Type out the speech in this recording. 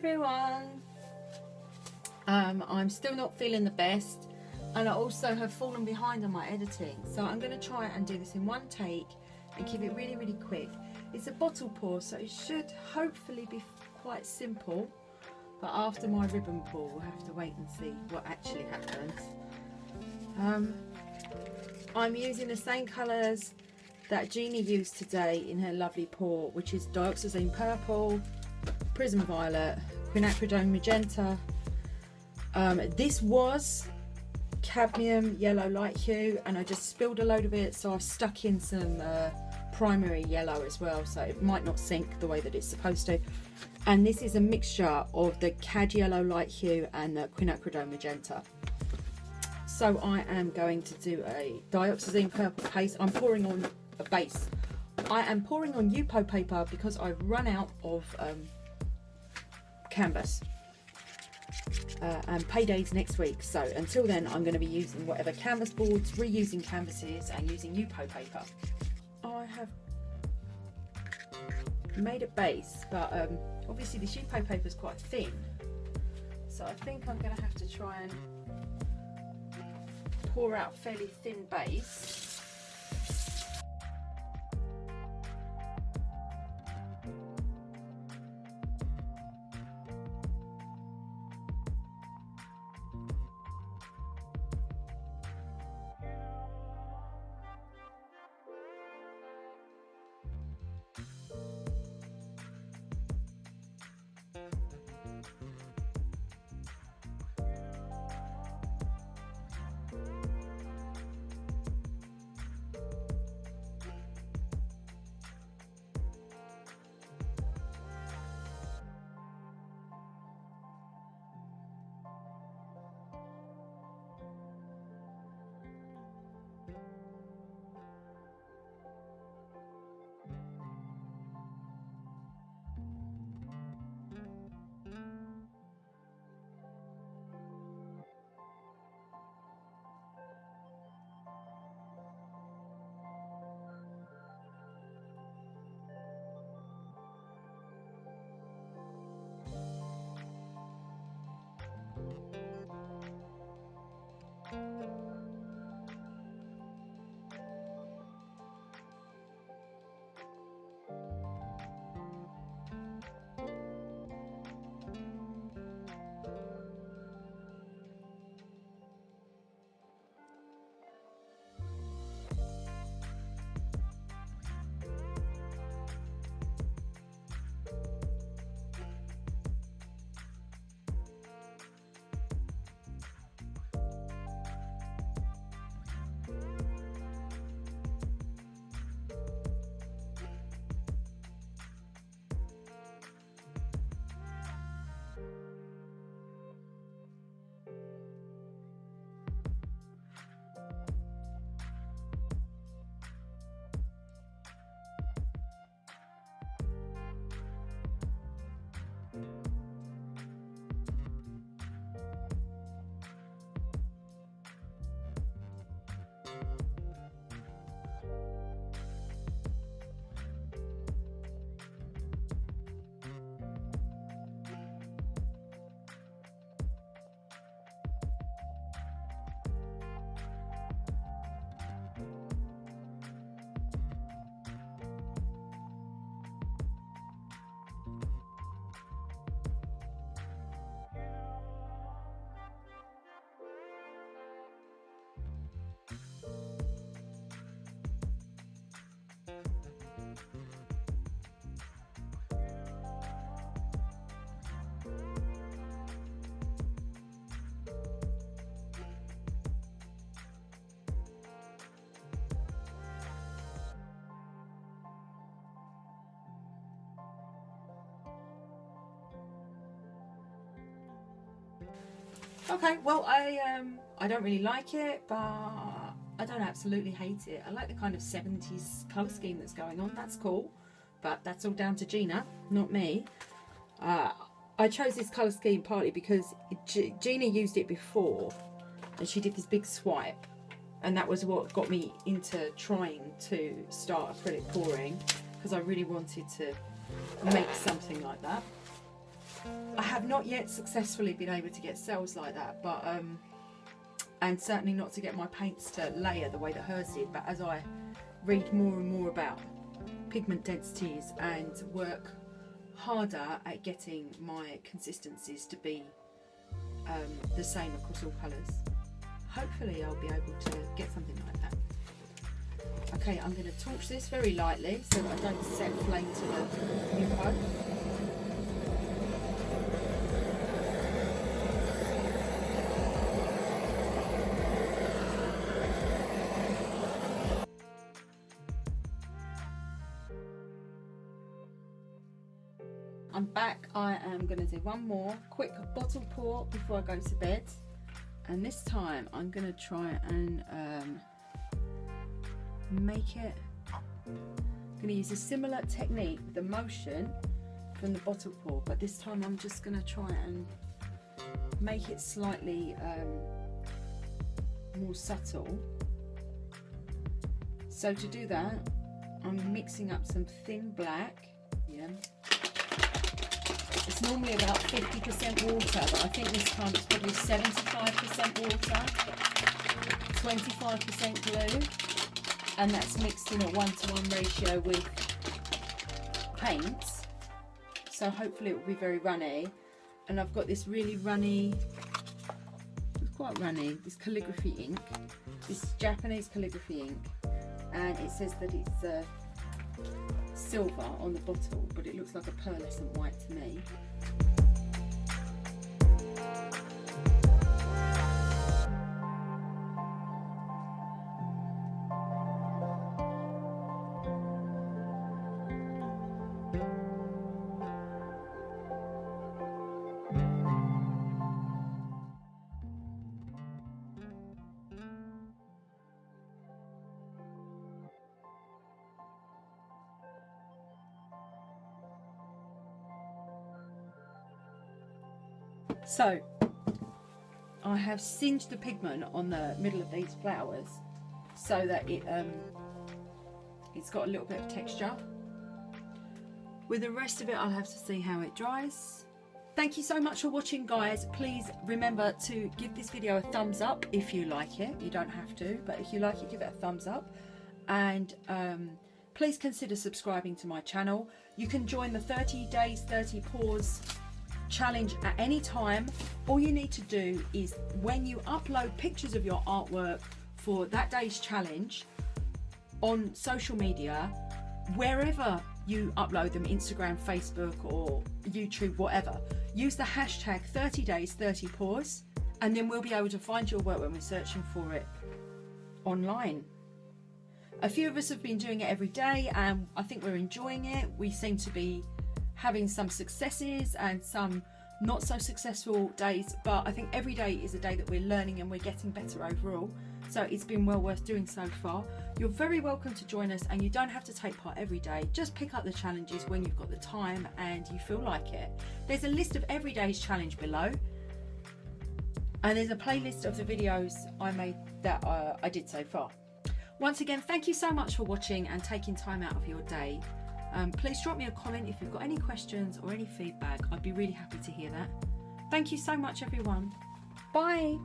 everyone. I'm still not feeling the best, and I also have fallen behind on my editing, so I'm going to try and do this in one take and keep it really quick. It's a bottle pour, so it should hopefully be quite simple, but after my ribbon pour we'll have to wait and see what actually happens. I'm using the same colours that Jeannie used today in her lovely pour, which is dioxazine purple, prism violet, quinacridone magenta. This was cadmium yellow light hue, and I just spilled a load of it, so I've stuck in some primary yellow as well, so it might not sink the way that it's supposed to. And this is a mixture of the cad yellow light hue and the quinacridone magenta. So I am going to do a dioxazine purple paste. I'm pouring on a base. I am pouring on Yupo paper because I've run out of canvas, and payday's next week, so until then I'm going to be using whatever canvas boards, reusing canvases and using Yupo paper. I have made a base, but obviously this Yupo paper is quite thin, so I think I'm going to have to try and pour out a fairly thin base. Okay, well, I don't really like it, but I don't absolutely hate it. I like the kind of 70s colour scheme that's going on. That's cool, but that's all down to Gina, not me. I chose this colour scheme partly because Gina used it before, and she did this big swipe, and that was what got me into trying to start acrylic pouring, because I really wanted to make something like that. I have not yet successfully been able to get cells like that, but and certainly not to get my paints to layer the way that hers did. But as I read more and more about pigment densities and work harder at getting my consistencies to be the same across all colours, hopefully I'll be able to get something like that. Okay, I'm going to torch this very lightly so that I don't set flame to the muco. I'm back. I am going to do one more quick bottle pour before I go to bed, and this time I'm going to try and make it. I'm going to use a similar technique with the motion from the bottle pour, but this time I'm just going to try and make it slightly more subtle. So to do that, I'm mixing up some thin black. Yeah. It's normally about 50% water, but I think this time it's probably 75% water, 25% glue, and that's mixed in a 1-to-1 ratio with paints. So hopefully it will be very runny. And I've got this really runny, it's quite runny, this calligraphy ink, this Japanese calligraphy ink, and it says that it's silver on the bottle, but it looks like a pearlescent white to me. So I have singed the pigment on the middle of these flowers so that it's got a little bit of texture. With the rest of it, I'll have to see how it dries. Thank you so much for watching, guys. Please remember to give this video a thumbs up if you like it. You don't have to, but if you like it, give it a thumbs up. And please consider subscribing to my channel. You can join the 30 days 30 pours challenge at any time. All you need to do is, when you upload pictures of your artwork for that day's challenge on social media, wherever you upload them, Instagram, Facebook or YouTube, whatever, use the hashtag 30 days 30 pours, and then we'll be able to find your work when we're searching for it online. A few of us have been doing it every day and I think we're enjoying it. We seem to be having some successes and some not so successful days, but I think every day is a day that we're learning and we're getting better overall. So it's been well worth doing so far. You're very welcome to join us, and you don't have to take part every day. Just pick up the challenges when you've got the time and you feel like it. There's a list of every day's challenge below, and there's a playlist of the videos I made that I did so far. Once again, thank you so much for watching and taking time out of your day. Please drop me a comment if you've got any questions or any feedback. I'd be really happy to hear that. Thank you so much, everyone. Bye.